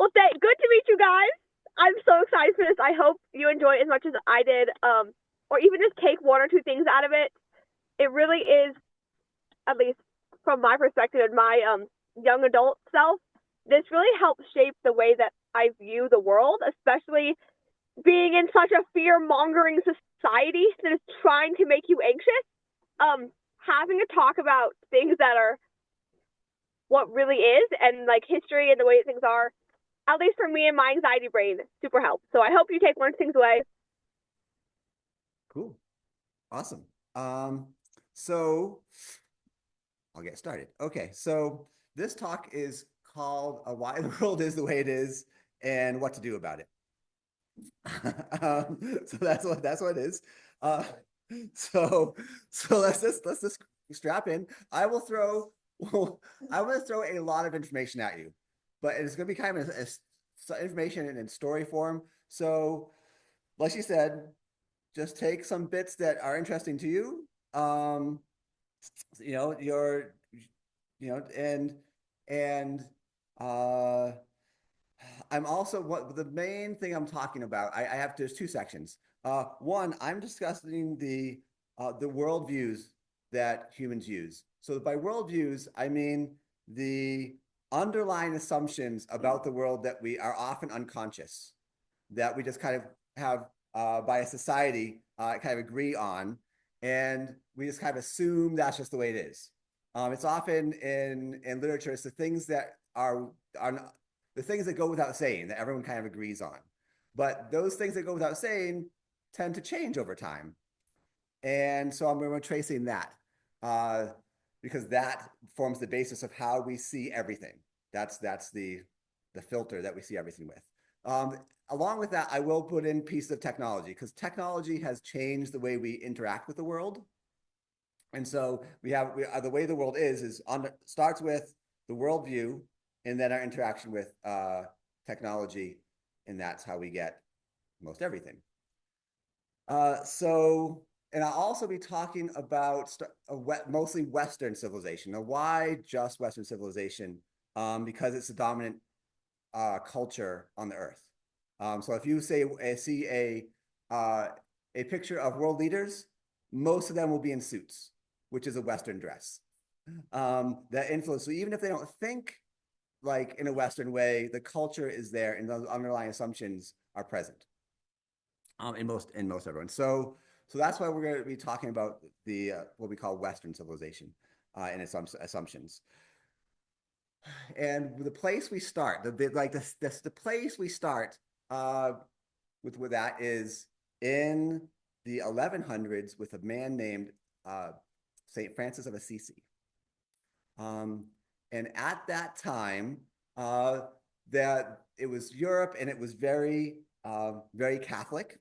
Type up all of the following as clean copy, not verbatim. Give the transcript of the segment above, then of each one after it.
Well, good to meet you guys. I'm so excited for this. I hope you enjoy it as much as I did, or even just take one or two things out of it. It really is, at least from my perspective and my young adult self, this really helps shape the way that I view the world, especially being in such a fear mongering society that is trying to make you anxious. Having to talk about things that are what really is and like history and the way that things are, at least for me and my anxiety brain, super helps. So I hope you take one things away. Cool. Awesome. So I'll get started. Okay, so this talk is called Why the World is the Way It Is and What to Do About It. So that's what it is. Uh, so so let's just strap in. I will throw a lot of information at you, but it's going to be kind of information in story form. So, like she said, just take some bits that are interesting to you. You know, your, and uh, I'm also what the main thing I'm talking about. I have there's two sections. One, I'm discussing the worldviews that humans use. So by worldviews, I mean the underlying assumptions about the world that we are often unconscious, that we just kind of have by a society kind of agree on, and we just kind of assume that's just the way it is. It's often in literature, it's the things that are the things that go without saying that everyone kind of agrees on. But those things that go without saying tend to change over time. And so I'm tracing that uh, because that forms the basis of how we see everything. That's the filter that we see everything with. Um, Along with that, I will put in pieces of technology because technology has changed the way we interact with the world. And so the way the world is starts with the worldview and then our interaction with technology, and that's how we get most everything. So, and I'll also be talking about mostly Western civilization. Now, why just Western civilization? Because it's the dominant culture on the earth. So if you see a picture of world leaders, most of them will be in suits, which is a Western dress. That influence. So even if they don't think like in a Western way, the culture is there, and those underlying assumptions are present in most everyone. So that's why we're going to be talking about the what we call Western civilization and its assumptions. And the place we start, the place we start uh, with that is in the 1100s with a man named Saint Francis of Assisi. Um, and at that time, uh, that it was Europe and it was very Catholic.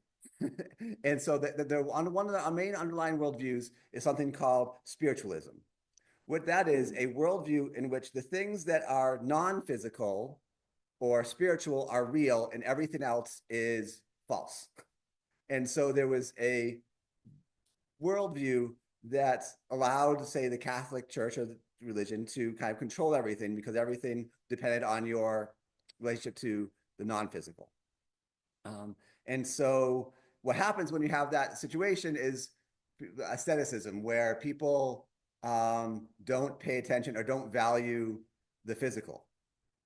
And so one of the main underlying worldviews is something called spiritualism. What that is a worldview in which the things that are non-physical or spiritual are real and everything else is false. And so there was a worldview that allowed, say, the Catholic Church or the religion to kind of control everything because everything depended on your relationship to the non-physical. And so what happens when you have that situation is asceticism, where people don't pay attention or don't value the physical.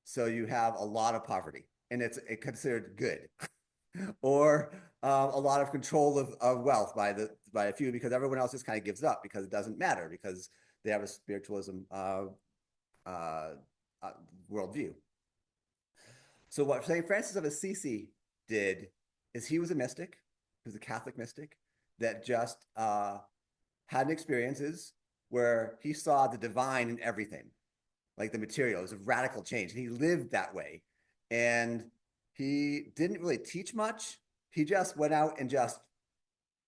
So you have a lot of poverty, and it's considered good, or a lot of control of wealth by a few because everyone else just kind of gives up because it doesn't matter because they have a spiritualism uh, uh, worldview. So what St. Francis of Assisi did is he was a mystic, he was a Catholic mystic that just had experiences where he saw the divine in everything, like the material. It was a radical change. And he lived that way. And he didn't really teach much. He just went out and just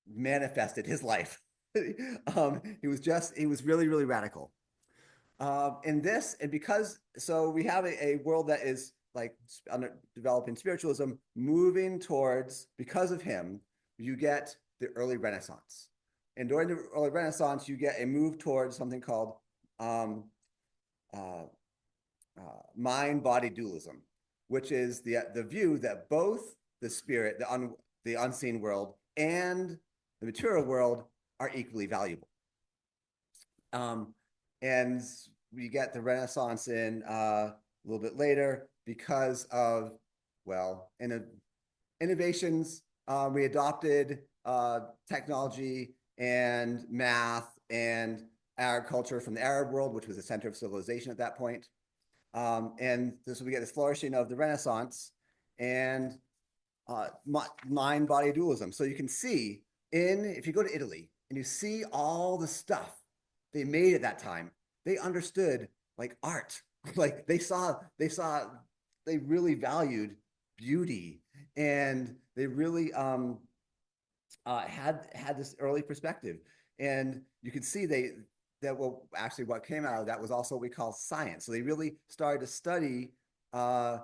manifested his life. He was really, really radical. And because, so we have a world that is like under developing spiritualism, moving towards, because of him, you get the early Renaissance. And during the early Renaissance, you get a move towards something called um, uh, mind body dualism, which is the view that both the spirit, the unseen world, and the material world are equally valuable. Um, and we get the Renaissance in a little bit later because of, well, innovations. We adopted technology and math and agriculture from the Arab world, which was the center of civilization at that point. And this we get this flourishing of the Renaissance and mind body dualism. So you can see if you go to Italy and you see all the stuff they made at that time, they understood like art, like they really valued beauty, and they really had this early perspective. And you can see what came out of that was also what we call science. So they really started to study uh,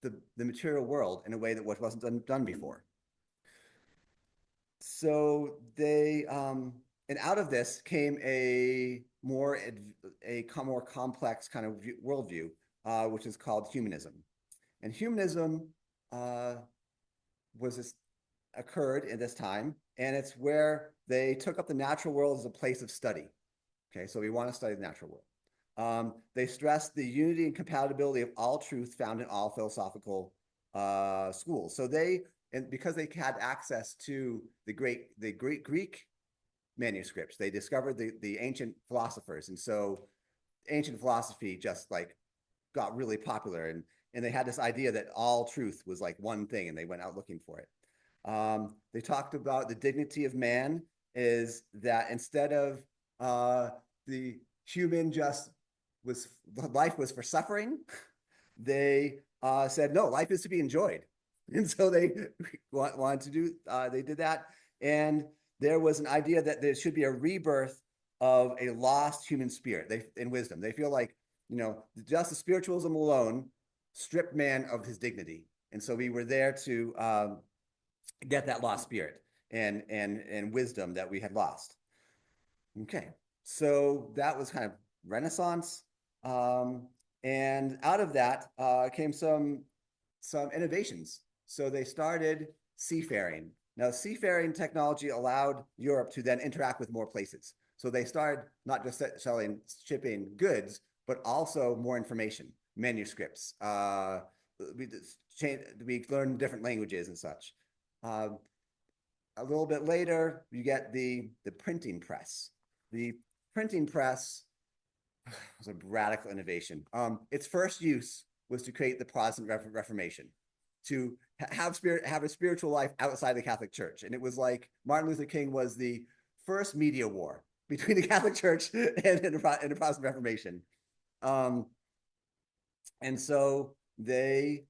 the material world in a way that wasn't done before. So and out of this came a more complex kind of worldview, which is called humanism. And humanism uh, was this occurred in this time, and it's where they took up the natural world as a place of study. Okay, so we want to study the natural world. They stressed the unity and compatibility of all truth found in all philosophical schools. So and because they had access to the great Greek manuscripts, they discovered the ancient philosophers, and so ancient philosophy just like got really popular, and they had this idea that all truth was like one thing, and they went out looking for it. They talked about the dignity of man is that instead of the human just was life was for suffering, they said no, life is to be enjoyed, and so they wanted to do. They did that, and there was an idea that there should be a rebirth of a lost human spirit. In wisdom, they feel like just the spiritualism alone stripped man of his dignity, and so we were there to get that lost spirit and wisdom that we had lost. Okay, so that was kind of Renaissance, um, and out of that came some innovations. So they started seafaring. Now, seafaring technology allowed Europe to then interact with more places. So they started not just shipping goods, but also more information, manuscripts. We learned different languages and such. Uh, a little bit later, you get the printing press. The printing press was a radical innovation. Its first use was to create the Protestant Reformation, to have a spiritual life outside the Catholic Church. And it was like Martin Luther King was the first media war between the Catholic Church and the Protestant Reformation. And so they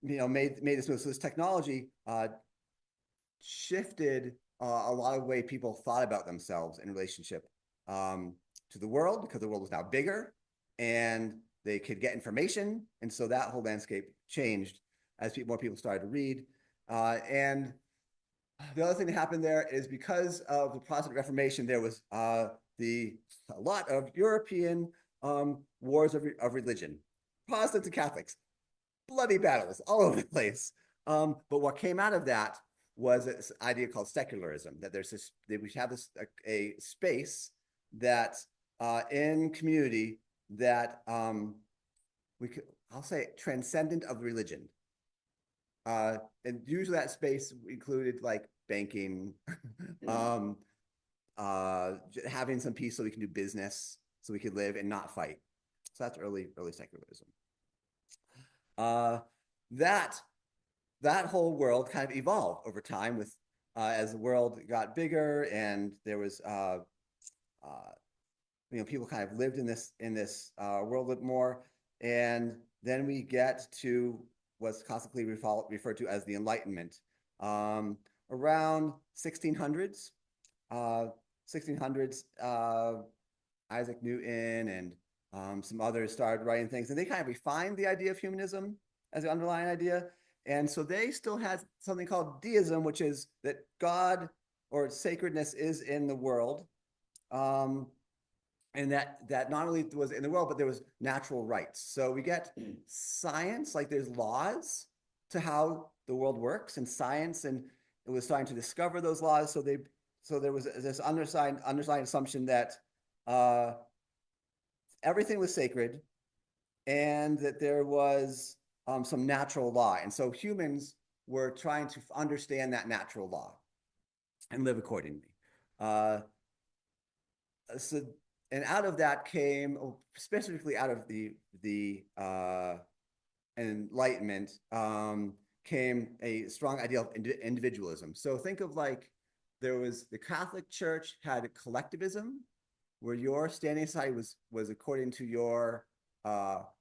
made this move. So this technology shifted a lot of the way people thought about themselves in relationship to the world, because the world was now bigger and they could get information. And so that whole landscape changed as more people started to read. And the other thing that happened there is because of the Protestant Reformation, there was a lot of European wars of religion, Protestants and Catholics, bloody battles all over the place. But what came out of that was this idea called secularism, that we have a space that in community that I'll say transcendent of religion. And usually that space included like banking, having some peace so we can do business, so we could live and not fight. So that's early secularism. That whole world kind of evolved over time with as the world got bigger, and there was people kind of lived in this world a bit more, and then we get to what's constantly referred to as the Enlightenment, around 1600s. 1600s, Isaac Newton and some others started writing things, and they kind of refined the idea of humanism as the underlying idea. And so they still had something called deism, which is that God or sacredness is in the world. and that not only was in the world, but there was natural rights. So we get science, like there's laws to how the world works, and science, and it was trying to discover those laws. So there was this underlying assumption that uh, everything was sacred, and that there was some natural law, and so humans were trying to understand that natural law and live accordingly. Uh, so and out of that came, specifically out of the Enlightenment, came a strong idea of individualism. So think of like there was the Catholic Church had collectivism, where your standing aside was according to your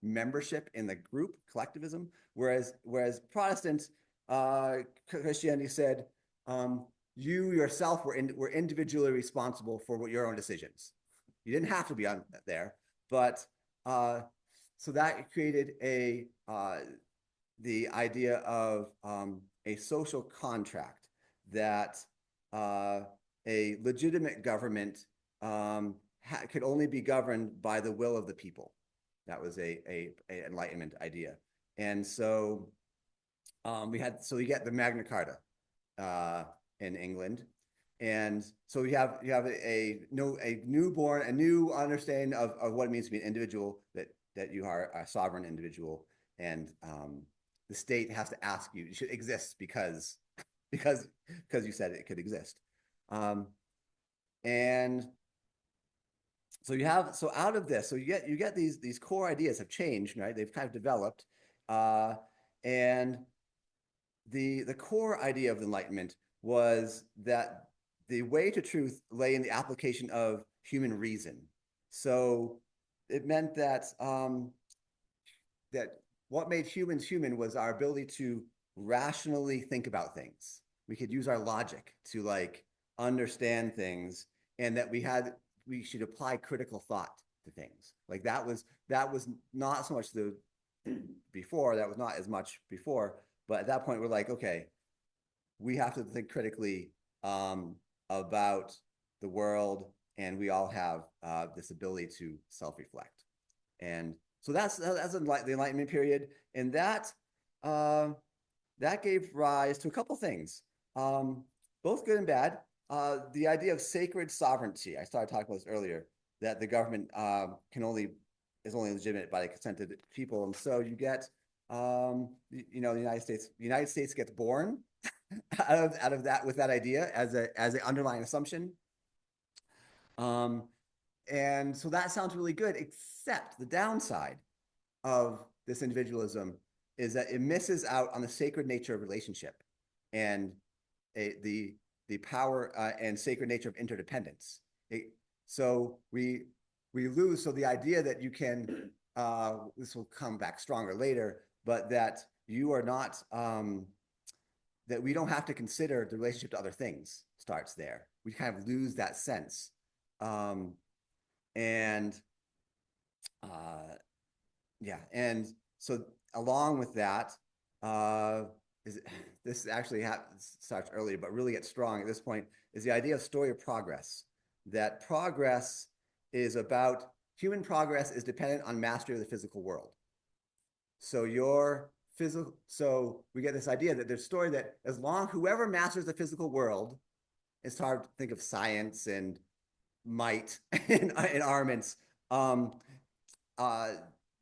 membership in the group, collectivism. Whereas Protestant Christianity said you yourself were individually responsible for your own decisions. You didn't have to be on there, but so that created the idea of a social contract that a legitimate government could only be governed by the will of the people. That was a Enlightenment idea, and so we get the Magna Carta uh, in England, and so you have a newborn, a new understanding of what it means to be an individual, that you are a sovereign individual, and the state has to ask you, you should exist because you said it could exist. Um, and so out of this, so you get these core ideas have changed, right? They've kind of developed, uh, and the core idea of the Enlightenment was that the way to truth lay in the application of human reason. So it meant that what made humans human was our ability to rationally think about things. We could use our logic to like understand things, and that we should apply critical thought to things. Like that was not so much the before, that was not as much before, but at that point we're like, okay, we have to think critically about the world, and we all have this ability to self-reflect. And so that's the Enlightenment period, and uh, that gave rise to a couple things, um, both good and bad. The idea of sacred sovereignty. I started talking about this earlier. That the government is only legitimate by the consent of the people, and so you get, the United States. The United States gets born out of that, with that idea as an underlying assumption. Um, and so that sounds really good, except the downside of this individualism is that it misses out on the sacred nature of relationship, and the power and sacred nature of interdependence. So we lose. So the idea that you can, this will come back stronger later, but that you are not, that we don't have to consider the relationship to other things starts there. We kind of lose that sense. Um, and uh, yeah, and so along with that, uh, is this actually starts earlier, but really gets strong at this point, is the idea of story of progress. That progress is about human progress is dependent on mastery of the physical world. So so we get this idea that there's a story that as long whoever masters the physical world, it's hard to think of science and might and armaments. Um, uh,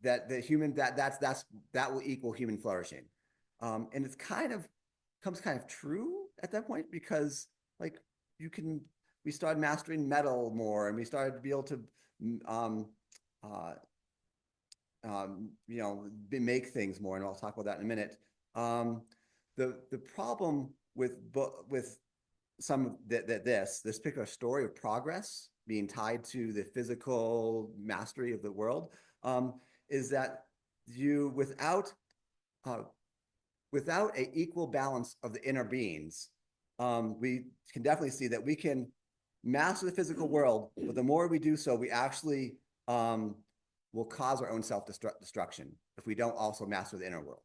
that the human that will equal human flourishing, and it's kind of comes kind of true at that point, because like you can we started mastering metal more, and we started to be able to um, uh, make things more, and I'll talk about that in a minute. Um, the problem with some that this particular story of progress being tied to the physical mastery of the world, is that you uh, without a equal balance of the inner beings, we can definitely see that we can master the physical world, but the more we do so, we actually will cause our own self-destruction if we don't also master the inner world.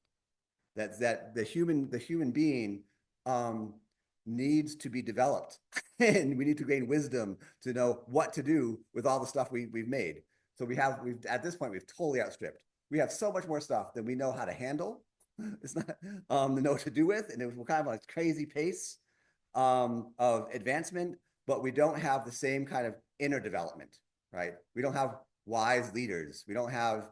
That the human being, um, needs to be developed and we need to gain wisdom to know what to do with all the stuff we've made. So we've at this point, we've totally outstripped. We have so much more stuff than we know how to handle. It's not to know what to do with. And it was kind of a crazy pace of advancement, but we don't have the same kind of inner development, right? We don't have wise leaders. We don't have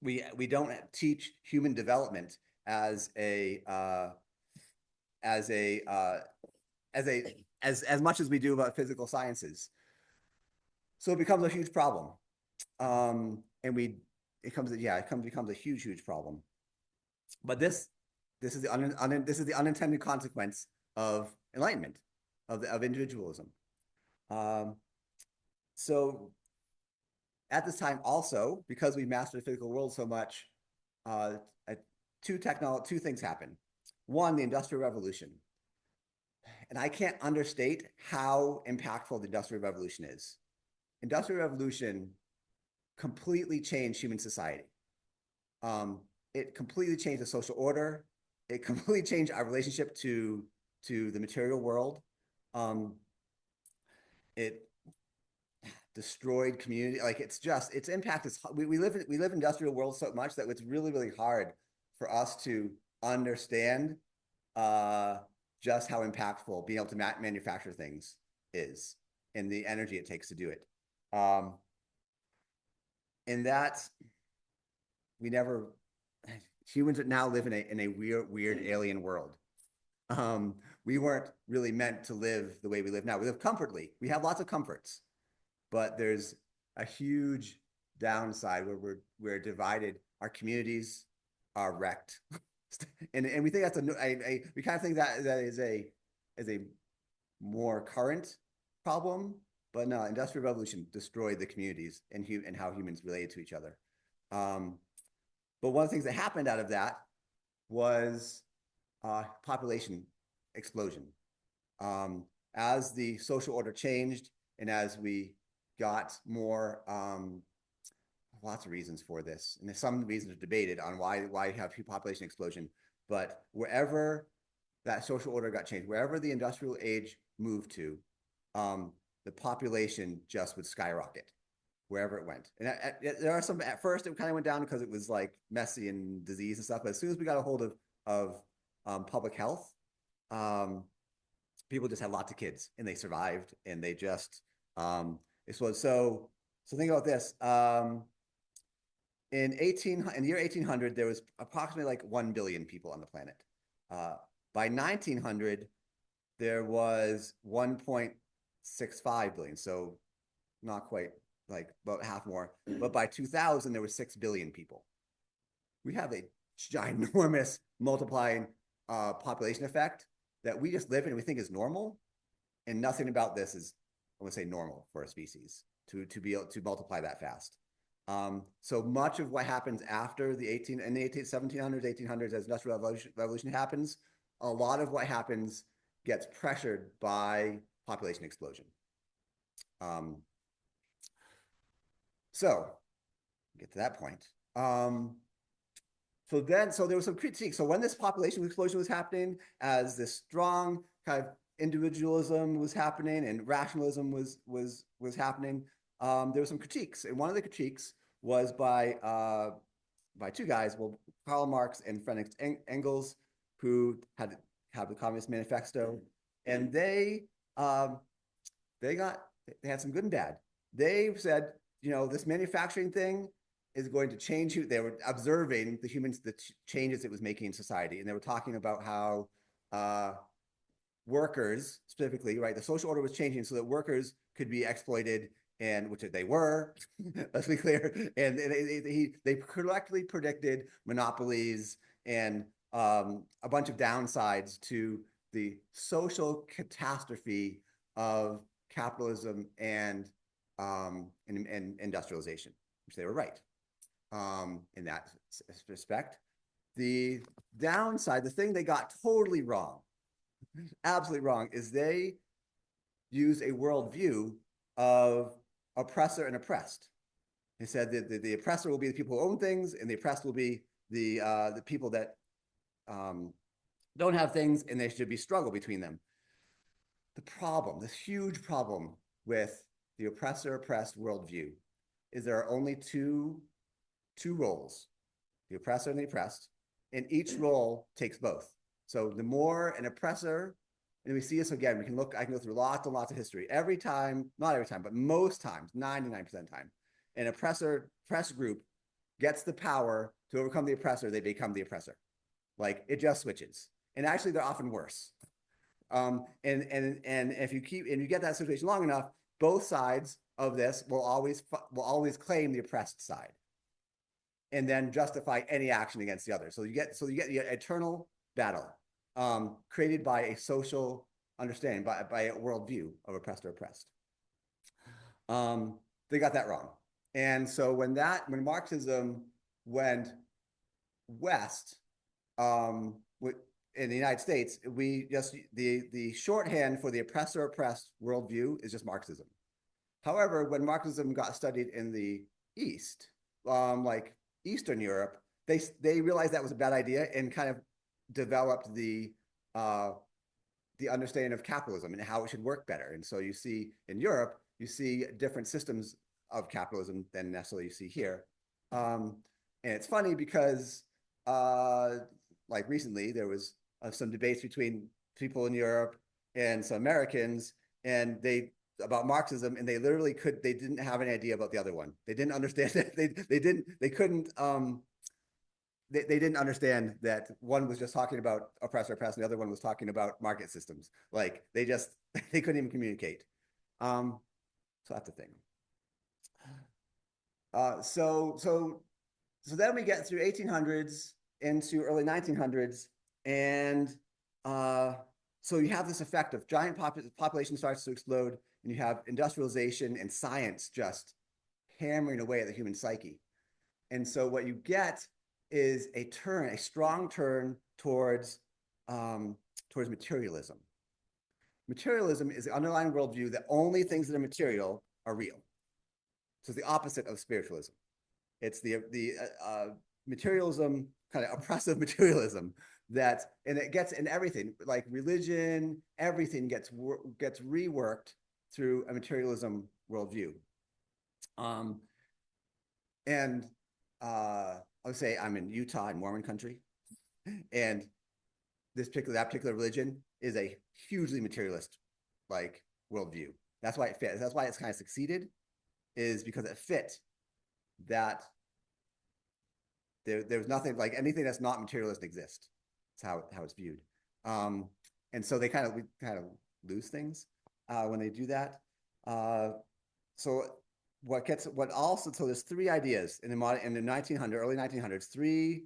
we don't teach human development as a as a as a as much as we do about physical sciences. So it becomes a huge problem, and we it becomes a huge problem. But this is the unintended consequence of enlightenment, of individualism. Um, so at this time, also because we mastered the physical world so much, uh, two things happen. One, the Industrial Revolution, and I can't understate how impactful the Industrial Revolution is. Industrial Revolution completely changed human society. Um, it completely changed the social order. It completely changed our relationship to the material world. It destroyed community. Like its impact is we live in industrial world so much that it's really hard for us to understand just how impactful being able to manufacture things is and the energy it takes to do it. And that we never humans now live in a weird alien world. We weren't really meant to live the way we live now. We live comfortably. We have lots of comforts, but there's a huge downside where we're divided. Our communities are wrecked, and we think that's we kind of think that is a more current problem, but no, Industrial Revolution destroyed the communities and how humans related to each other. But one of the things that happened out of that was population explosion. As the social order changed and as we got more, lots of reasons for this, and some reasons are debated on why you have population explosion, but wherever that social order got changed, wherever the industrial age moved to, the population just would skyrocket wherever it went. And there are some, at first it kind of went down because it was like messy and disease and stuff, but as soon as we got a hold of public health, people just had lots of kids and they survived and they just, this was so think about this. In the year 1800, there was approximately like 1 billion people on the planet. By 1900, there was 1.65 billion. So not quite, like about half more. But by 2000, there were 6 billion people. We have a ginormous multiplying population effect that we just live in and we think is normal. And nothing about this is, I want to say, normal for a species to be able to multiply that fast. So much of what happens after the 1700s, 1800s, as Industrial Revolution happens, a lot of what happens gets pressured by population explosion. So get to that point. So there was some critique. So when this population explosion was happening, as this strong kind of individualism was happening and rationalism was happening, there were some critiques. And one of the critiques was by two guys, well, Karl Marx and Friedrich Engels, who had the Communist Manifesto, and they had some good and bad. They said, this manufacturing thing is going to change you. They were observing the changes it was making in society. And they were talking about how workers specifically, right, the social order was changing so that workers could be exploited, and which they were, let's be clear. And they correctly predicted monopolies and a bunch of downsides to the social catastrophe of capitalism and industrialization, which they were right in that respect. The downside, the thing they got totally wrong, absolutely wrong, is they use a worldview of oppressor and oppressed. They said that the oppressor will be the people who own things, and the oppressed will be the people that don't have things, and there should be struggle between them. The problem, this huge problem with the oppressor oppressed worldview, is there are only two roles, the oppressor and the oppressed, and each role takes both. So the more an oppressor, and we see this again, I can go through lots and lots of history. Every time, not every time, but most times, 99% of the time, an oppressed group gets the power to overcome the oppressor, they become the oppressor. Like it just switches. And actually, they're often worse. And if you get that situation long enough, both sides of this will always claim the oppressed side, and then justify any action against the other. So you get the eternal battle created by a social understanding, by a worldview of oppressed or oppressed. They got that wrong, and so when Marxism went west, in the United States, we just the shorthand for the oppressor oppressed worldview is just Marxism. However, when Marxism got studied in the East, like Eastern Europe, they realized that was a bad idea and kind of developed the understanding of capitalism and how it should work better. And so you see in Europe, you see different systems of capitalism than necessarily you see here. And it's funny because like recently there was some debates between people in Europe and some Americans, and about Marxism, and they didn't have any idea about the other one. They didn't understand that they didn't understand that one was just talking about oppressor oppressed, and the other one was talking about market systems. Like they couldn't even communicate. So that's the thing. So then we get through 1800s into early 1900s, and so you have this effect of giant population starts to explode, and you have industrialization and science just hammering away at the human psyche. And so what you get is a strong turn towards materialism. Materialism is the underlying worldview that only things that are material are real. So it's the opposite of spiritualism. It's the materialism, kind of oppressive materialism, and it gets in everything, like religion, everything gets reworked through a materialism worldview. And I would say I'm in Utah, in Mormon country, and that particular religion is a hugely materialist like worldview. That's why it fits. That's why it's kind of succeeded, is because it fit that there's nothing like anything that's not materialist exists. That's how it's viewed. And so we kind of lose things when they do that. So there's three ideas in the 1900s, early 1900s, three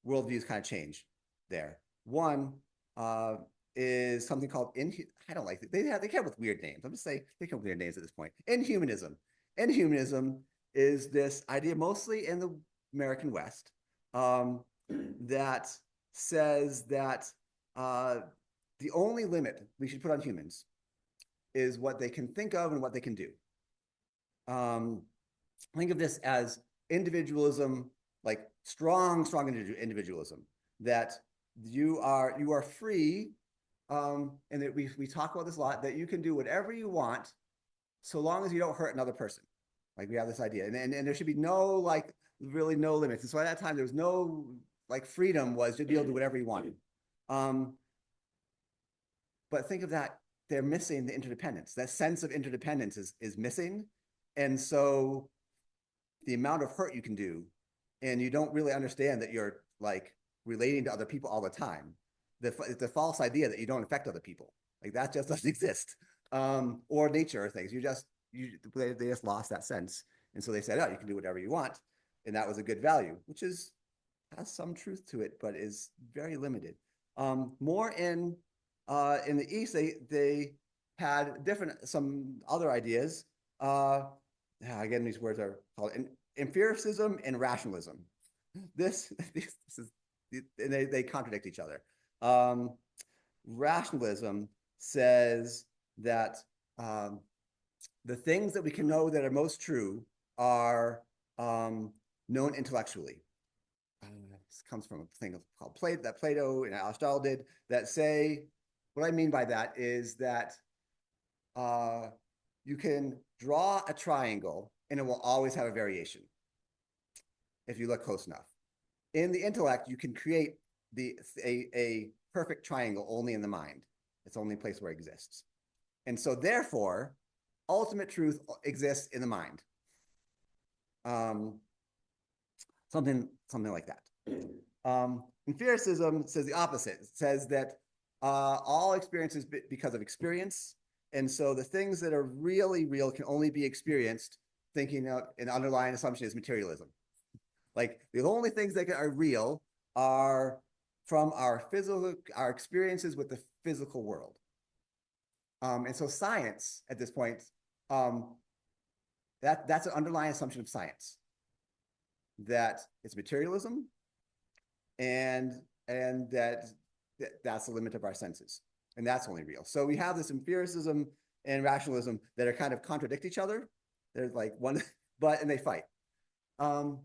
worldviews kind of change there. One is something called I don't like it. They come up with weird names. I'm just saying they come up with weird names at this point. Inhumanism. Inhumanism is this idea mostly in the American West that says that the only limit we should put on humans is what they can think of and what they can do. Think of this as individualism, like strong individualism, that you are free, and that we talk about this a lot, that you can do whatever you want so long as you don't hurt another person. Like we have this idea, and there should be really no limits. And so at that time there was no freedom was to be able to do whatever you wanted. But think of that, they're missing the interdependence. That sense of interdependence is missing. And so the amount of hurt you can do, and you don't really understand that you're relating to other people all the time. The false idea that you don't affect other people, like that just doesn't exist. Or nature or things. They just lost that sense. And so they said, oh, you can do whatever you want. And that was a good value, which has some truth to it, but is very limited. More in the East, they had some other ideas. Again, these words are called empiricism and rationalism. This is, and they contradict each other. Rationalism says that the things that we can know that are most true are known intellectually. comes from a thing called Plato that Plato and Aristotle did that say, what I mean by that is that uh, you can draw a triangle and it will always have a variation if you look close enough. In the intellect, you can create a perfect triangle only in the mind. It's the only place where it exists. And so therefore, ultimate truth exists in the mind. Um, something like that. Empiricism says the opposite. It says that all experience is because of experience. And so the things that are really real can only be experienced thinking of an underlying assumption is materialism. Like the only things that are real are from our experiences with the physical world. And so science at this point, that's an underlying assumption of science, that it's materialism and that's the limit of our senses, and that's only real. So we have this empiricism and rationalism that are kind of contradict each other. They're like one, and they fight. Early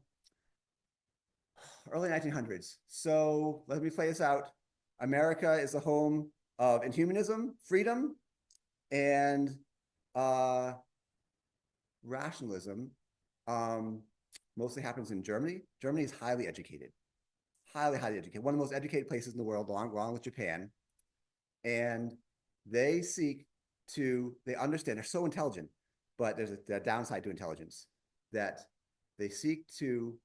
1900s. So let me play this out. America is the home of inhumanism, freedom, and rationalism. Mostly happens in Germany. Germany is highly educated, highly educated. One of the most educated places in the world, along with Japan. And they understand, they're so intelligent, but there's a downside to intelligence, that they seek to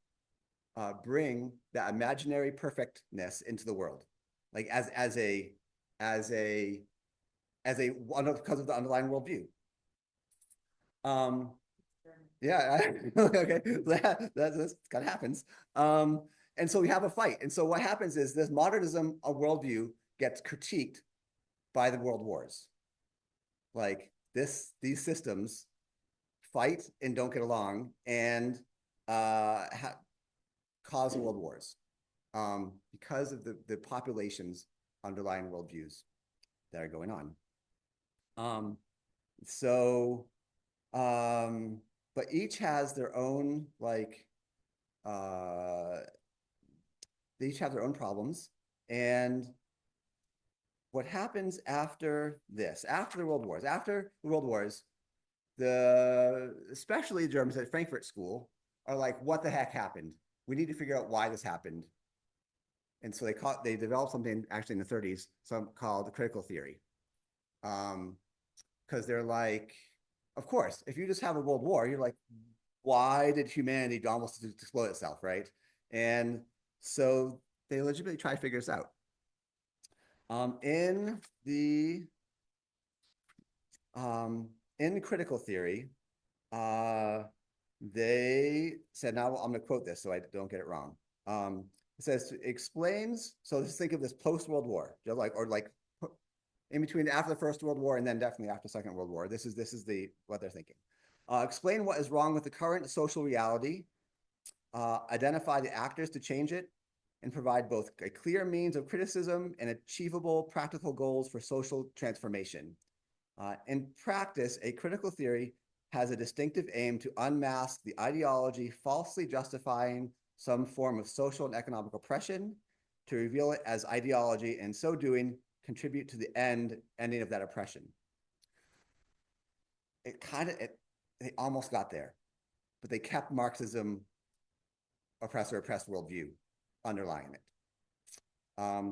bring that imaginary perfectness into the world, like as a because of the underlying worldview. Yeah, okay, that's kind of happens. And so we have a fight. And so what happens is this modernism of worldview gets critiqued by the world wars. Like these systems fight and don't get along and cause world wars because of the population's underlying worldviews that are going on. So, but each has their own they each have their own problems. And what happens after this, after the World Wars, especially the Germans at Frankfurt School are like, what the heck happened? We need to figure out why this happened. And so they developed something actually in the 30s, called the critical theory. Because they're like, of course, if you just have a world war, you're like, why did humanity almost explode itself, right? And so they legitimately try to figure this out. In the critical theory, they said, now I'm going to quote this so I don't get it wrong. It says, explains, so let's think of this post-World War, in between after the First World War and then definitely after the Second World War. This is what they're thinking. Explain what is wrong with the current social reality, identify the actors to change it, and provide both a clear means of criticism and achievable practical goals for social transformation. In practice, a critical theory has a distinctive aim to unmask the ideology falsely justifying some form of social and economic oppression, to reveal it as ideology, and in so doing, contribute to the ending of that oppression. They almost got there, but they kept Marxism oppressed worldview underlying it.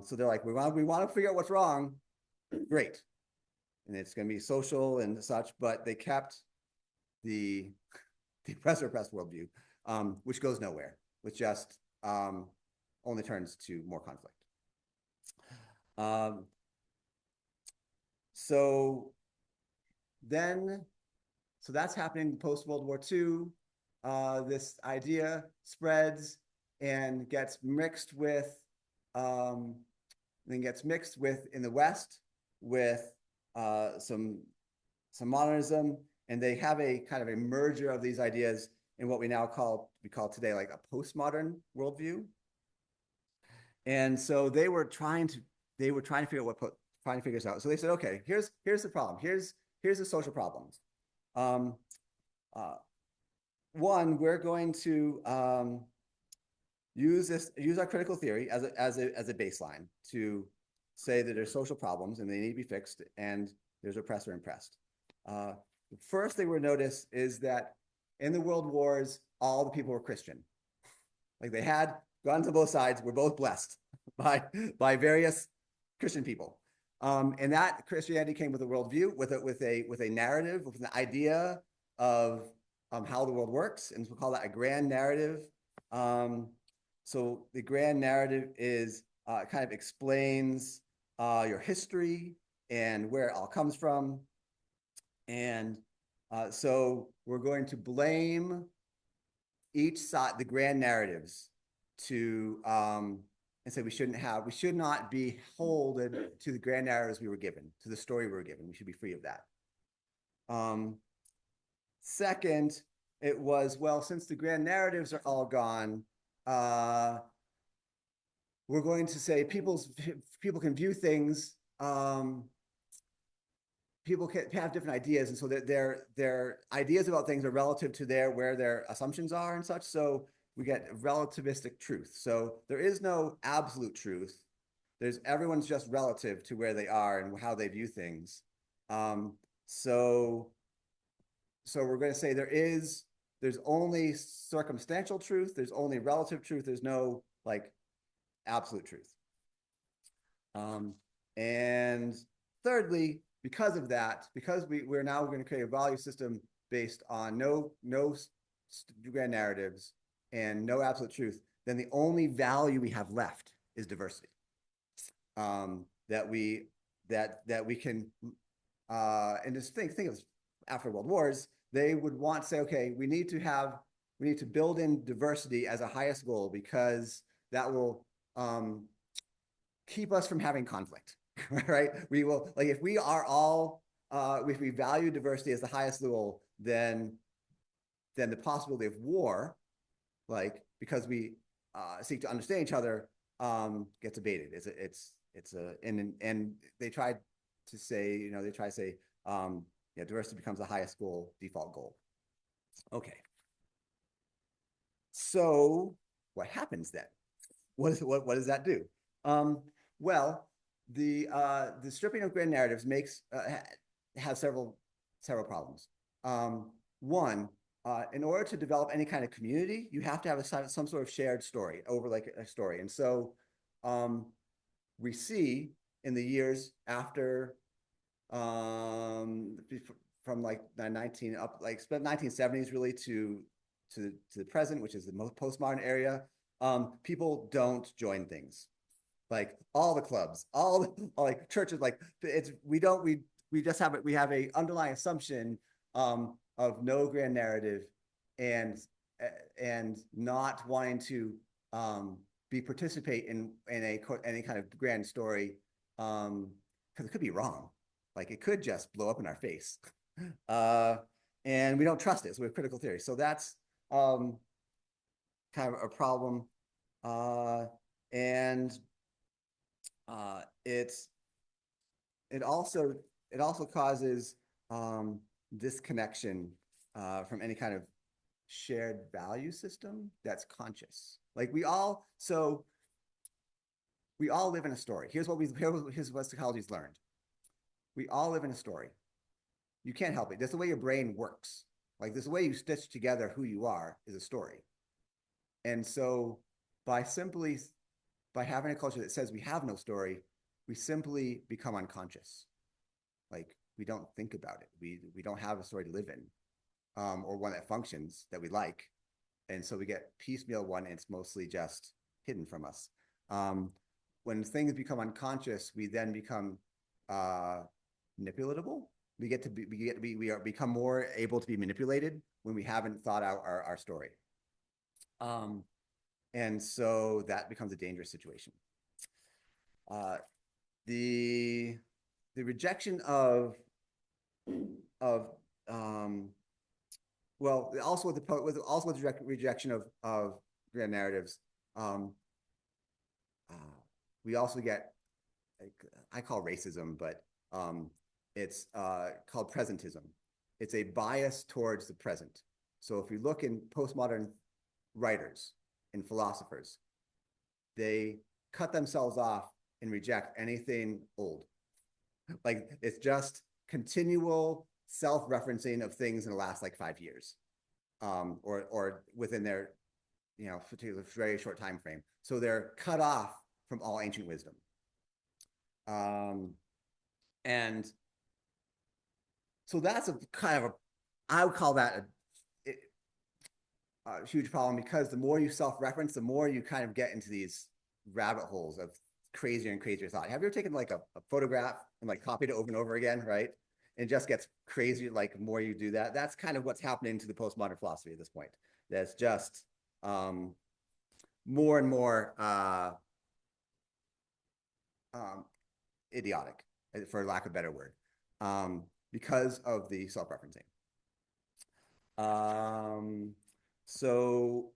So they're like, we want to figure out what's wrong. Great. And it's going to be social and such, but they kept the oppressed worldview, which goes nowhere, which just only turns to more conflict. So that's happening post World War II. This idea spreads and gets mixed with, in the West with some modernism, and they have a kind of a merger of these ideas in what we call today like a postmodern worldview. And so they were trying to figure this out. So they said, okay, here's the problem. Here's the social problems. One, we're going to use our critical theory as a baseline to say that there's social problems and they need to be fixed, and there's oppressor and oppressed. The first thing we notice is that in the world wars, all the people were Christian. Like they had gone to both sides, were both blessed by various Christian people. And that Christianity came with a worldview, with a narrative, with an idea of how the world works, and we call that a grand narrative. So the grand narrative is kind of explains your history and where it all comes from, and so we're going to blame each side, the grand narratives, to and say we should not be beholden to the grand narratives we were given, to the story we were given. We should be free of that. Second, it was, well, since the grand narratives are all gone, we're going to say people can view things. People can have different ideas, and so their ideas about things are relative to where their assumptions are and such. So we get relativistic truth. So there is no absolute truth. Everyone's just relative to where they are and how they view things. So we're going to say there's only circumstantial truth. There's only relative truth. There's no like absolute truth. And thirdly, because of that, because we're now going to create a value system based on no grand narratives and no absolute truth, then the only value we have left is diversity. That we can and just think of after World Wars, they would want to say, okay, we need to build in diversity as a highest goal, because that will keep us from having conflict. Right? We will, like, if we are all if we value diversity as the highest goal, then the possibility of war, like, because we seek to understand each other, gets abated. And they tried to say, yeah, diversity becomes the highest goal, default goal. Okay. So what happens then? What does that do? Well, the stripping of grand narratives has several problems. One, in order to develop any kind of community, you have to have some sort of shared story, over like a story. And so we see in the years after from like 1970s really to the present, which is the most postmodern area, people don't join things. Like all the clubs, all like churches, like we just have a underlying assumption of no grand narrative, and not wanting to participate in any kind of grand story, because it could be wrong. Like it could just blow up in our face. And we don't trust it. So we have critical theory. So that's kind of a problem. And it also causes disconnection from any kind of shared value system that's conscious. Like we all live in a story. Here's what psychology's learned. We all live in a story. You can't help it. That's the way your brain works. Like this, the way you stitch together who you are is a story. And so by having a culture that says we have no story, we simply become unconscious. Like we don't think about it. We don't have a story to live in, or one that functions that we like. And so we get piecemeal one, and it's mostly just hidden from us. When things become unconscious, we then become manipulatable. We become more able to be manipulated when we haven't thought out our story. And so that becomes a dangerous situation. The rejection of well, also with the rejection of grand narratives, we also get, like, I call racism, but it's called presentism. It's a bias towards the present. So if you look in postmodern writers and philosophers, they cut themselves off and reject anything old. Like it's just continual self-referencing of things in the last like 5 years, or within their particular very short time frame. So they're cut off from all ancient wisdom, and so that's a kind of a I would call that a huge problem because the more you self-reference, the more you kind of get into these rabbit holes of crazier and crazier thought. Have you ever taken like a photograph and like copied it over and over again, right? And it just gets crazier like the more you do that. That's kind of what's happening to the postmodern philosophy at this point. That's just more and more idiotic, for lack of a better word, because of the self-referencing. Um, so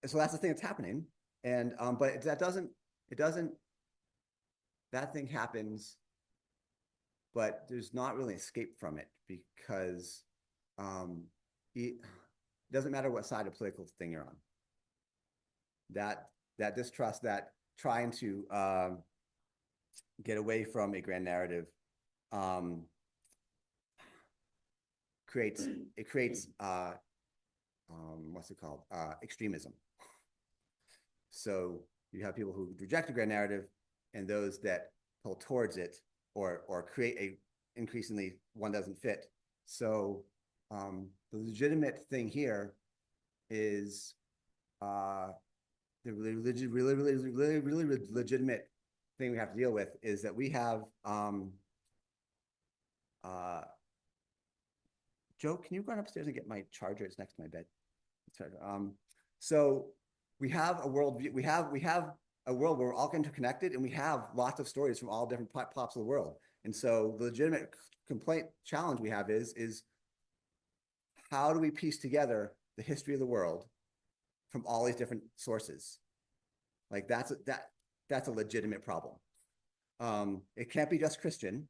so that's the thing that's happening, and but that doesn't it doesn't that thing happens, but there's not really escape from it because it doesn't matter what side of political thing you're on. That distrust, that trying to get away from a grand narrative, um, creates what's it called, extremism. So you have people who reject a grand narrative and those that pull towards it, or create a increasingly one doesn't fit. So the legitimate thing here is the really legitimate thing we have to deal with is that we have Joe, can you run upstairs and get my charger? It's next to my bed. So we have a world. We have a world where we're all interconnected, and we have lots of stories from all different pops of the world. And so the legitimate complaint challenge we have is how do we piece together the history of the world from all these different sources? Like that's a legitimate problem. It can't be just Christian.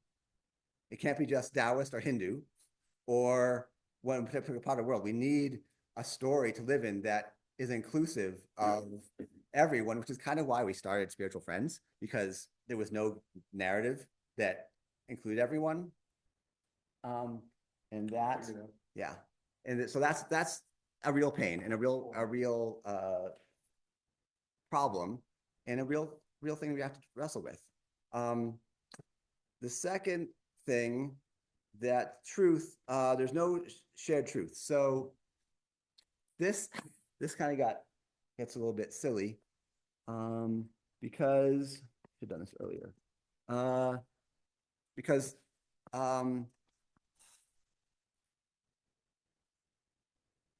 It can't be just Taoist or Hindu or one particular part of the world. We need a story to live in that is inclusive of everyone, which is kind of why we started Spiritual Friends, because there was no narrative that included everyone. And that, yeah. And so that's a real pain and a real problem and a real thing we have to wrestle with. The second thing, that truth, there's no shared truth. So this kind of gets a little bit silly, because I should have done this earlier. Because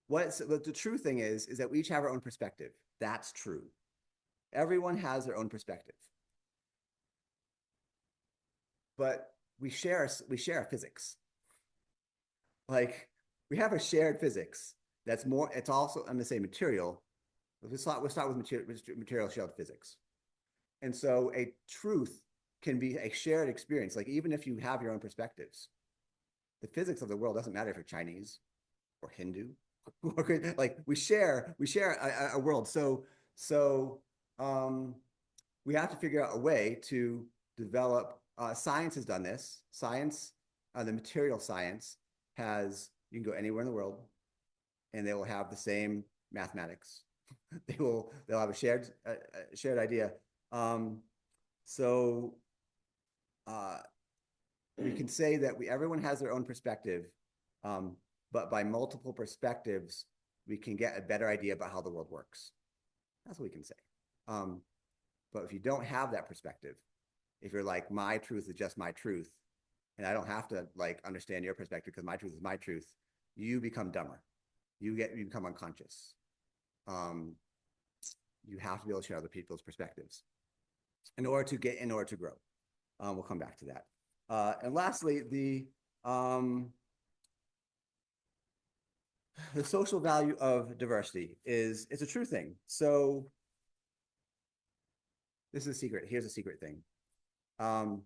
what the true thing is that we each have our own perspective. That's true. Everyone has their own perspective, but we share physics. Like we have a shared physics that's more. It's also, I'm going to say, material. We'll start with material shared physics. And so a truth can be a shared experience. Like even if you have your own perspectives, the physics of the world doesn't matter if you're Chinese or Hindu. Like we share a world. So we have to figure out a way to develop. Science has done this. Science, the material science has. You can go anywhere in the world, and they will have the same mathematics. They'll have a shared idea. So we can say that everyone has their own perspective, but by multiple perspectives, we can get a better idea about how the world works. That's what we can say. But if you don't have that perspective, if you're like, my truth is just my truth, and I don't have to like understand your perspective because my truth is my truth, you become dumber. You become unconscious. You have to be able to share other people's perspectives in order to grow. We'll come back to that. And lastly, the social value of diversity it's a true thing. So this is a secret. Here's a secret thing. The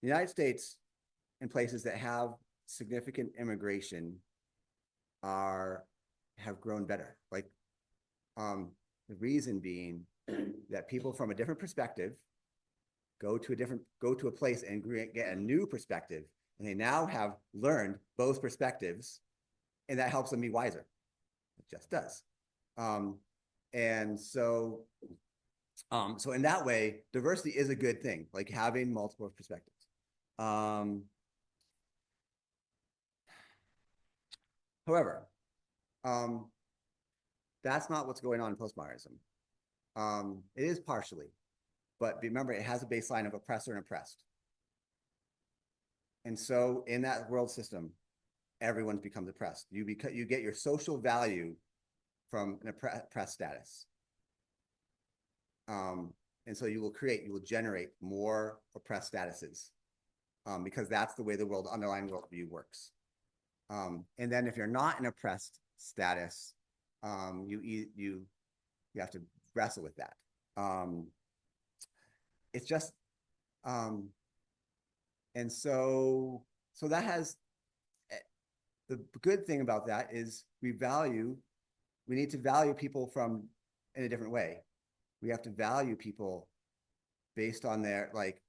United States and places that have significant immigration have grown better. Like the reason being that people from a different perspective go to a place and get a new perspective, and they now have learned both perspectives, and that helps them be wiser. It just does. Um, and so, so in that way, diversity is a good thing, like having multiple perspectives. However, um, that's not what's going on in postmodernism. It is partially, but remember, it has a baseline of oppressor and oppressed. And so in that world system, everyone becomes oppressed. You get your social value from an oppressed status. And so you will generate more oppressed statuses because that's the way the underlying worldview works. And then if you're not an oppressed status, you have to wrestle with that. It's just, and so that has, the good thing about that is we need to value people in a different way. We have to value people based on we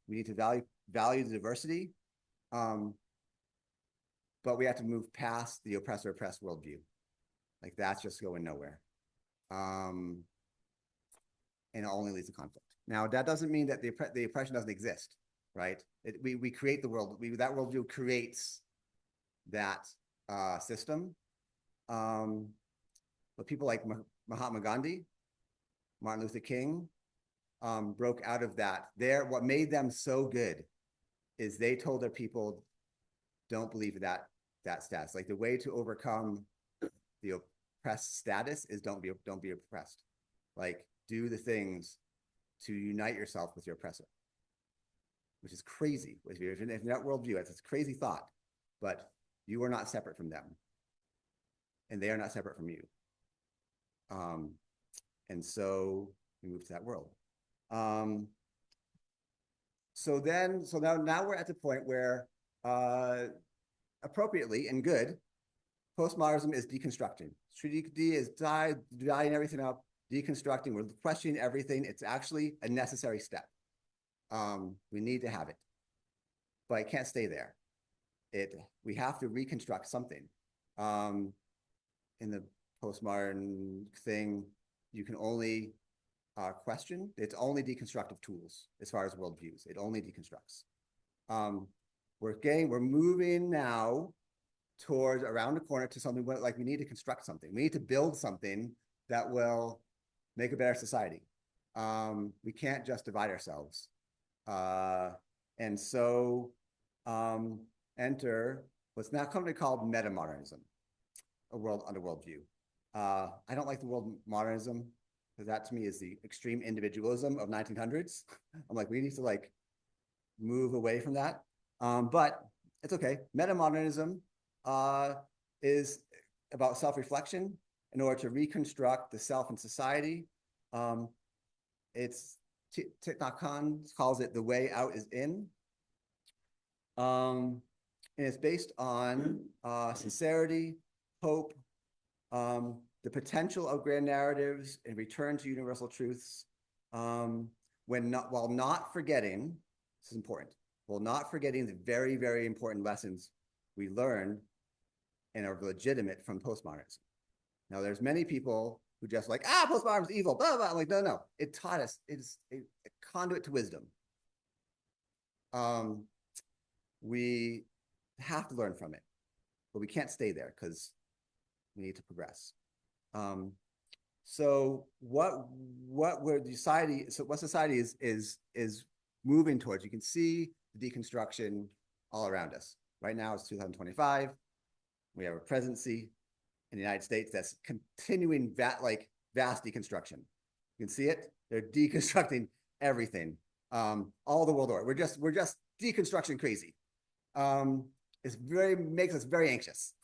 need to value the diversity, but we have to move past the oppressor-oppressed worldview. Like that's just going nowhere. And it only leads to conflict. Now, that doesn't mean that the oppression doesn't exist, right? We create the world. That worldview creates that system. But people like Mahatma Gandhi, Martin Luther King, broke out of that. What made them so good is they told their people, don't believe that status. Like the way to overcome the oppressed status is don't be oppressed. Like do the things to unite yourself with your oppressor, which is crazy. If you're in that worldview, it's a crazy thought, but you are not separate from them, and they are not separate from you. And so we move to that world. So now we're at the point where, appropriately and good, postmodernism is deconstructing. 3D is dividing everything up, deconstructing. We're questioning everything. It's actually a necessary step. We need to have it, but it can't stay there. We have to reconstruct something. In the postmodern thing, you can only question. It's only deconstructive tools as far as worldviews. It only deconstructs. We're moving now towards around the corner to something like we need to construct something. We need to build something that will make a better society. We can't just divide ourselves. And so enter what's now commonly called metamodernism, a world under worldview. I don't like the word modernism because that to me is the extreme individualism of 1900s. I'm like, we need to move away from that. But it's okay. Metamodernism is about self-reflection in order to reconstruct the self and society. It's Thich Nhat Hanh calls it the way out is in. And it's based on sincerity, hope, the potential of grand narratives and return to universal truths, while not forgetting, this is important, while not forgetting the very, very important lessons we learned and are legitimate from postmodernism. Now, there's many people who just postmodernism is evil, blah, blah. I'm like, no. It taught us, it's a conduit to wisdom. We have to learn from it, but we can't stay there because we need to progress. So what society is moving towards, you can see the deconstruction all around us. Right now it's 2025. We have a presidency in the United States that's continuing vast deconstruction. You can see it. They're deconstructing everything. All the world order. We're just deconstruction crazy. Makes us very anxious.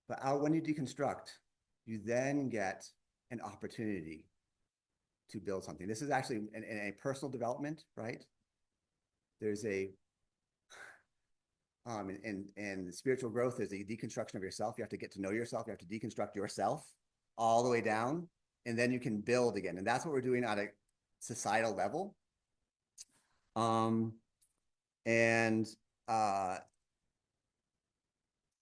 But when you deconstruct, you then get an opportunity to build something. This is actually in a personal development, right? There's in spiritual growth, there's a deconstruction of yourself. You have to get to know yourself. You have to deconstruct yourself all the way down and then you can build again. And that's what we're doing at a societal level. And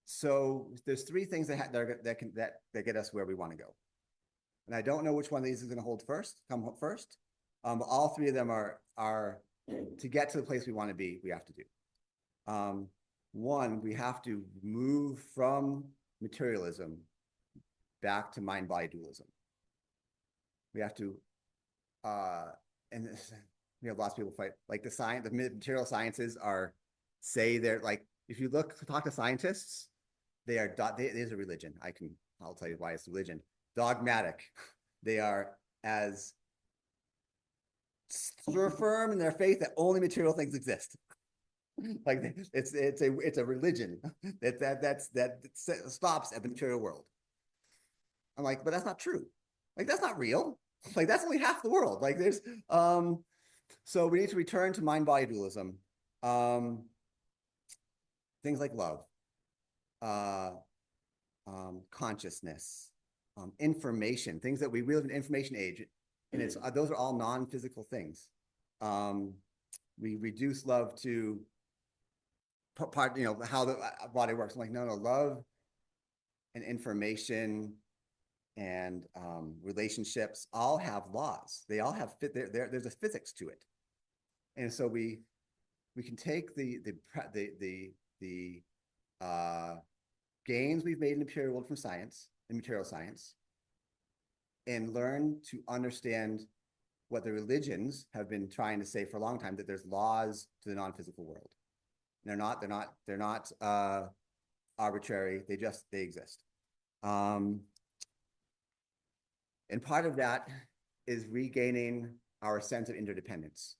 so there's three things that get us where we want to go. And I don't know which one of these is going to come first. But all three of them are to get to the place we want to be, we have to do. One, we have to move from materialism back to mind-body dualism. We have to, and we have lots of people fight, like the material sciences say they're like, if you talk to scientists, there's a religion. I'll tell you why it's religion. Dogmatic. They are as firm in their faith that only material things exist. Like it's a religion that stops at the material world. I'm like, but that's not true. Like that's not real. Like that's only half the world. Like there's so we need to return to mind-body dualism. Things like love, consciousness, information, things that we live in an information age, and those are all non-physical things. We reduce love to part, how the body works. I'm like, no, love and information and relationships all have laws. They all have there's a physics to it, and so we can take the gains we've made in the material world from science and material science, and learn to understand what the religions have been trying to say for a long time, that there's laws to the non-physical world. They're not arbitrary. They exist. And part of that is regaining our sense of interdependence.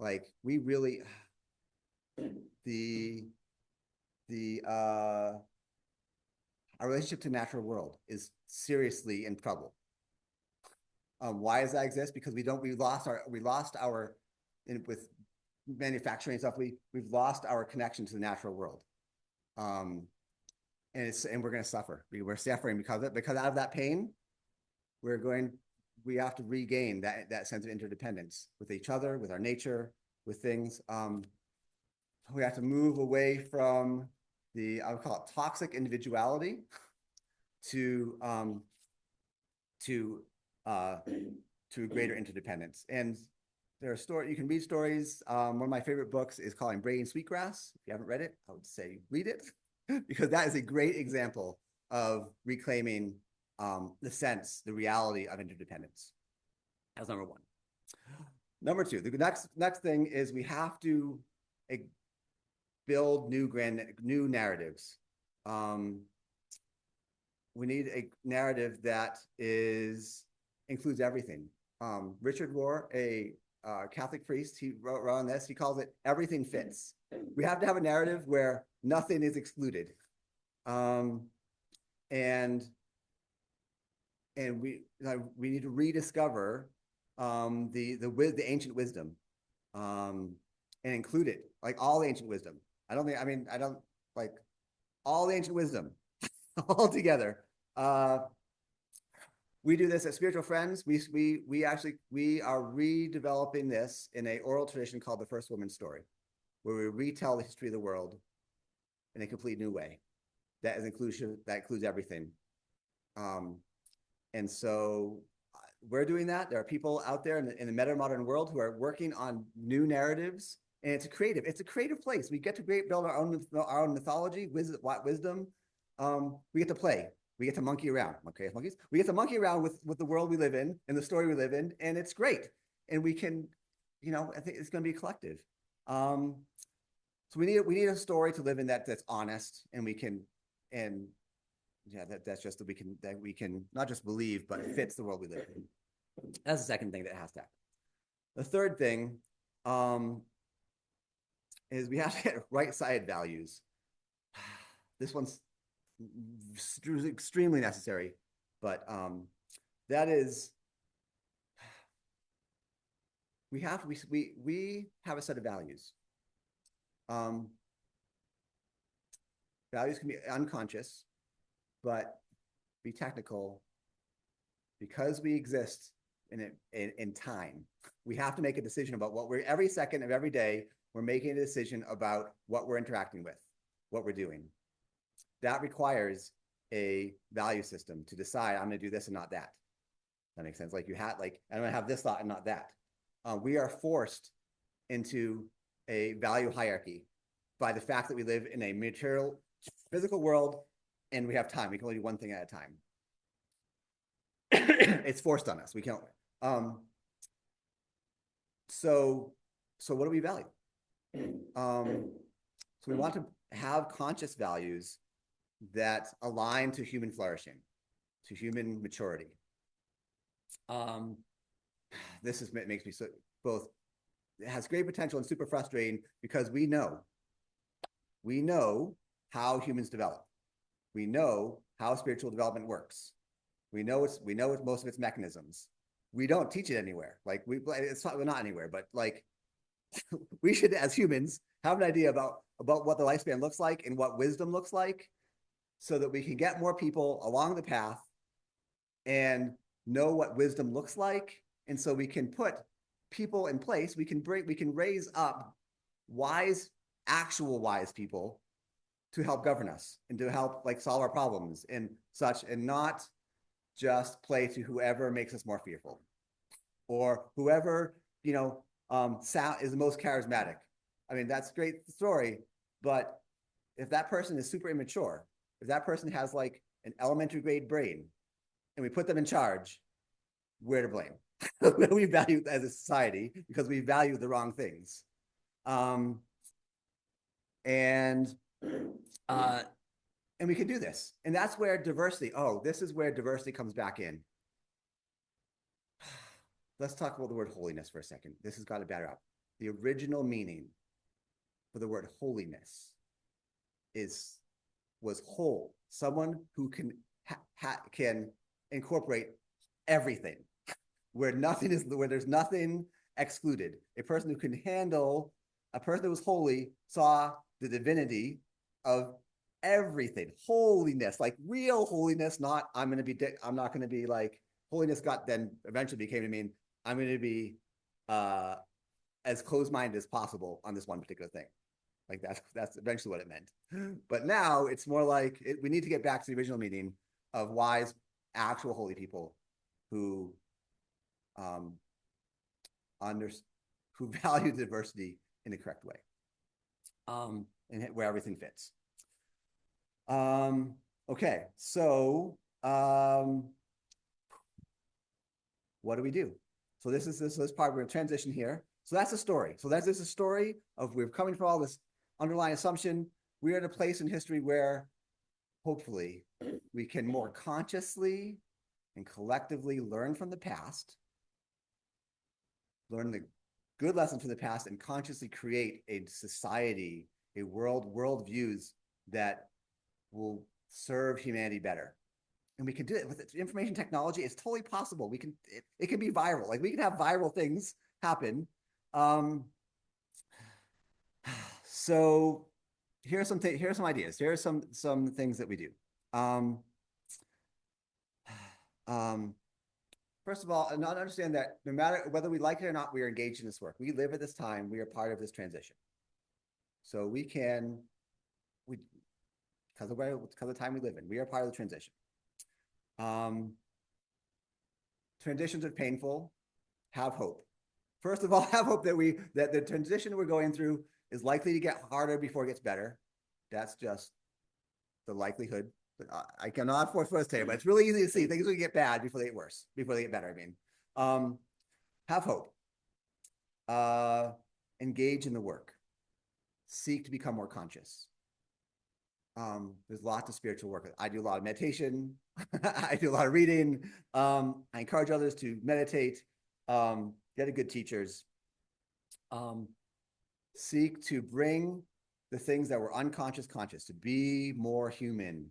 Like we really, our relationship to the natural world is seriously in trouble. Why does that exist? Because we lost our with manufacturing stuff, we've lost our connection to the natural world. And we're going to suffer. We're suffering because of it. Because out of that pain, we have to regain that sense of interdependence with each other, with our nature, with things. We have to move away from I would call it toxic individuality to greater interdependence. And there are stories, you can read stories. One of my favorite books is called Embracing Sweetgrass. If you haven't read it, I would say read it because that is a great example of reclaiming the reality of interdependence. That's number one. Number two, the next thing is we have to build new narratives. We need a narrative that includes everything. Richard Rohr, a Catholic priest, he wrote on this. He calls it "Everything Fits." We have to have a narrative where nothing is excluded, and we need to rediscover the ancient wisdom, and include it, like all the ancient wisdom. I don't like all the ancient wisdom all together. We do this at Spiritual Friends. We are redeveloping this in an oral tradition called the First Woman's Story, where we retell the history of the world in a complete new way. That includes everything. And so we're doing that. There are people out there in the meta-modern world who are working on new narratives, and it's a creative place. We get to build our own mythology, wisdom. We get to play. We get to monkey around. Okay, monkeys. We get to monkey around with the world we live in and the story we live in, and it's great. And we can, I think it's going to be collective. So we need a story to live in that's honest, and that we can not just believe, but it fits the world we live in. That's the second thing that has to happen. The third thing is we have to get right-sided values. This one's extremely necessary, but that is we have a set of values. Values can be unconscious, but be technical because we exist in time, we have to make a decision about what we're every second of every day. We're making a decision about what we're interacting with, what we're doing. That requires a value system to decide I'm going to do this and not that. That makes sense. Like you had, like I'm going to have this thought and not that. We are forced into a value hierarchy by the fact that we live in a material, physical world, and we have time. We can only do one thing at a time. It's forced on us. We can't. Um, so what do we value? So we want to have conscious values that align to human flourishing, to human maturity. This makes me so both. It has great potential and super frustrating because we know how humans develop. We know how spiritual development works. We know it's most of its mechanisms. We don't teach it anywhere. Like it's not anywhere, but like we should, as humans, have an idea about what the lifespan looks like and what wisdom looks like, so that we can get more people along the path and know what wisdom looks like, and so we can put people in place. We can raise up actual wise people to help govern us and to help like solve our problems and such, and not just play to whoever makes us more fearful or whoever is the most charismatic. I mean, that's a great story, but if that person is super immature, if that person has like an elementary grade brain and we put them in charge, we're to blame. We value as a society because we value the wrong things. And we can do this. And that's where diversity, this is where diversity comes back in. Let's talk about the word holiness for a second. This has got to batter up. The original meaning for the word holiness was whole, someone who can incorporate everything, where there's nothing excluded. A person that was holy saw the divinity of everything. Holiness, like real holiness, not I'm not going to be like holiness. Then eventually became to mean I'm going to be as closed-minded as possible on this one particular thing. Like that's eventually what it meant. But now it's more like we need to get back to the original meaning of wise, actual holy people who who value diversity in the correct way, and where everything fits. Okay, so what do we do? So this part, we're going to transition here. So that's the story. So that's a story of we're coming from all this underlying assumption. We're at a place in history where hopefully we can more consciously and collectively learn from the past, learn the good lessons from the past, and consciously create a society, a worldviews that will serve humanity better. And we can do it with information technology. It's totally possible. It can be viral. Like we can have viral things happen. So here are some ideas. Here are some things that we do. First of all, not understand that no matter whether we like it or not, we are engaged in this work. We live at this time. We are part of this transition. So because of the time we live in, we are part of the transition. Transitions are painful. Have hope. First of all, have hope that the transition we're going through is likely to get harder before it gets better. That's just the likelihood. I cannot force it to you, but it's really easy to see things will get bad before they get worse, before they get better. I mean, have hope. Engage in the work. Seek to become more conscious. There's lots of spiritual work. I do a lot of meditation. I do a lot of reading. I encourage others to meditate. Get good teachers. Seek to bring the things that were unconscious conscious, to be more human.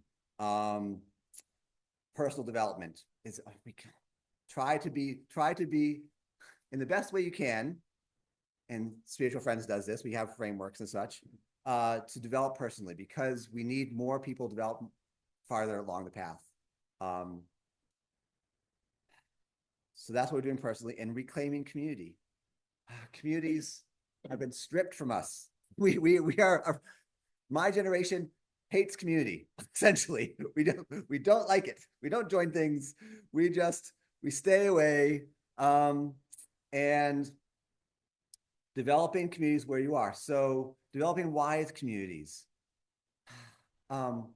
Personal development is try to be in the best way you can. And Spiritual Friends does this. We have frameworks and such to develop personally, because we need more people develop farther along the path. So that's what we're doing personally, and reclaiming community. Communities have been stripped from us. We are my generation hates community. Essentially, we don't like it. We don't join things. We stay away. And developing communities where you are. So developing wise communities. Um,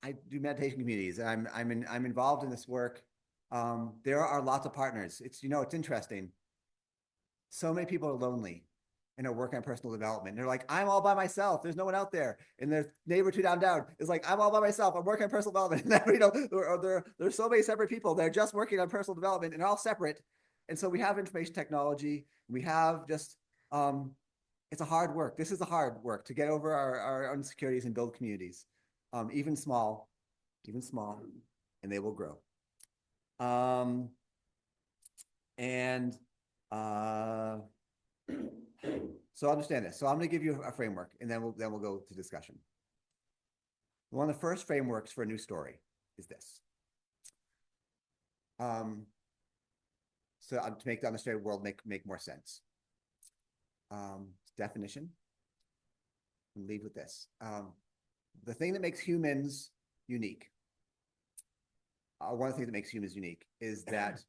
I do meditation communities. I'm involved in this work. There are lots of partners. It's interesting. So many people are lonely and are working on personal development. They're like, I'm all by myself. There's no one out there. And their neighbor two down is like, I'm all by myself. I'm working on personal development. And there's so many separate people. They're just working on personal development and all separate. And so we have information technology. We have just it's a hard work. This is a hard work to get over our insecurities and build communities, even small, and they will grow. And so understand this. So I'm going to give you a framework, and then we'll go to discussion. One of the first frameworks for a new story is this. So to make the understood world make more sense. Definition. And leave with this. The thing that makes humans unique. One of the things that makes humans unique is that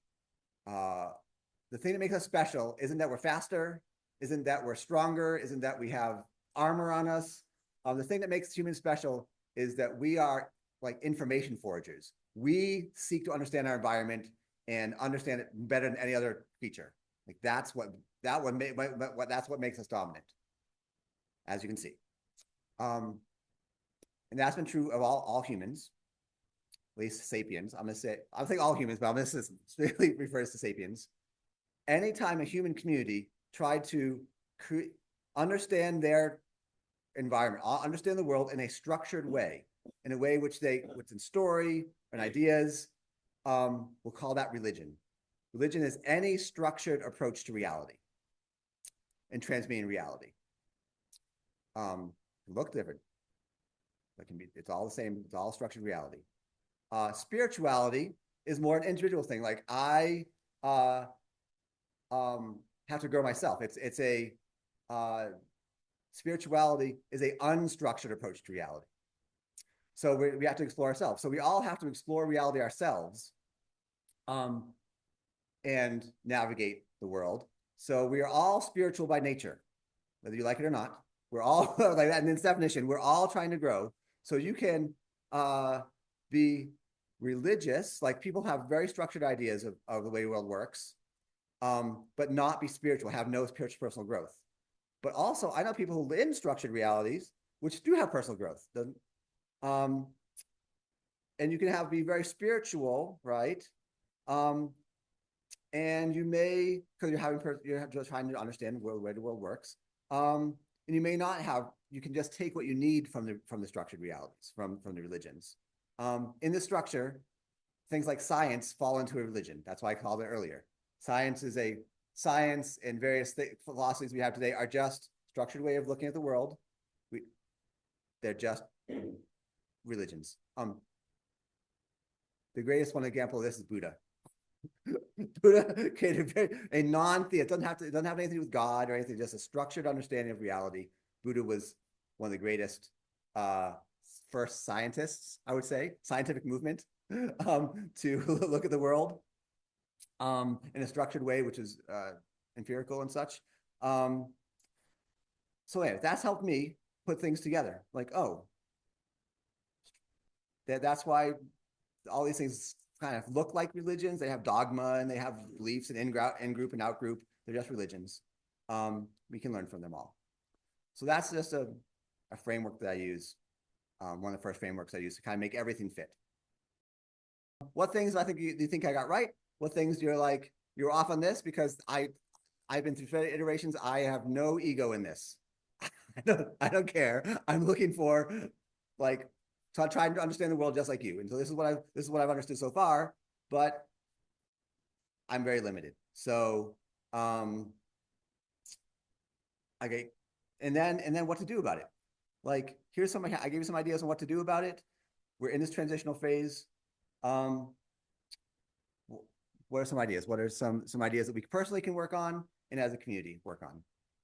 the thing that makes us special isn't that we're faster, isn't that we're stronger, isn't that we have armor on us. The thing that makes humans special is that we are like information foragers. We seek to understand our environment and understand it better than any other creature. Like that's what makes us dominant, as you can see. And that's been true of all humans, at least sapiens. I'm saying all humans, but I'm going to specifically refers to sapiens. Anytime a human community tried to understand their environment, understand the world in a structured way, in a way which in story and ideas, we'll call that religion. Religion is any structured approach to reality and transmitting reality. Look different. It's all the same. It's all structured reality. Spirituality is more an individual thing. Like I have to grow myself. Spirituality is a unstructured approach to reality. So we have to explore ourselves. So we all have to explore reality ourselves, and navigate the world. So we are all spiritual by nature, whether you like it or not. We're all like that in this definition. We're all trying to grow. So you can be religious, like people have very structured ideas of the way the world works, but not be spiritual, have no spiritual personal growth. But also, I know people who live in structured realities, which do have personal growth. And you can be very spiritual, right? And you may, because you're just trying to understand the way the world works. And you may not have. You can just take what you need from the structured realities, from the religions. In this structure, things like science fall into a religion. That's why I called it earlier. Science and various philosophies we have today are just structured way of looking at the world. They're just religions. The greatest one example of this is Buddha. Buddha created a non-theist. It doesn't have anything to do with God or anything. Just a structured understanding of reality. Buddha was one of the greatest first scientists, I would say, scientific movement to look at the world in a structured way, which is empirical and such. So anyway, that's helped me put things together. Like, that's why all these things kind of look like religions. They have dogma and they have beliefs and in-group and out-group. They're just religions. We can learn from them all. So that's just a framework that I use. One of the first frameworks I use to kind of make everything fit. What things I think you think I got right? What things you're like, you're off on this? Because I've been through iterations. I have no ego in this. I don't care. I'm looking for trying to understand the world just like you. And so this is what I've understood so far, but I'm very limited. So okay. And then what to do about it. Like I gave you some ideas on what to do about it. We're in this transitional phase. what are some ideas? What are some ideas that we personally can work on and as a community work on?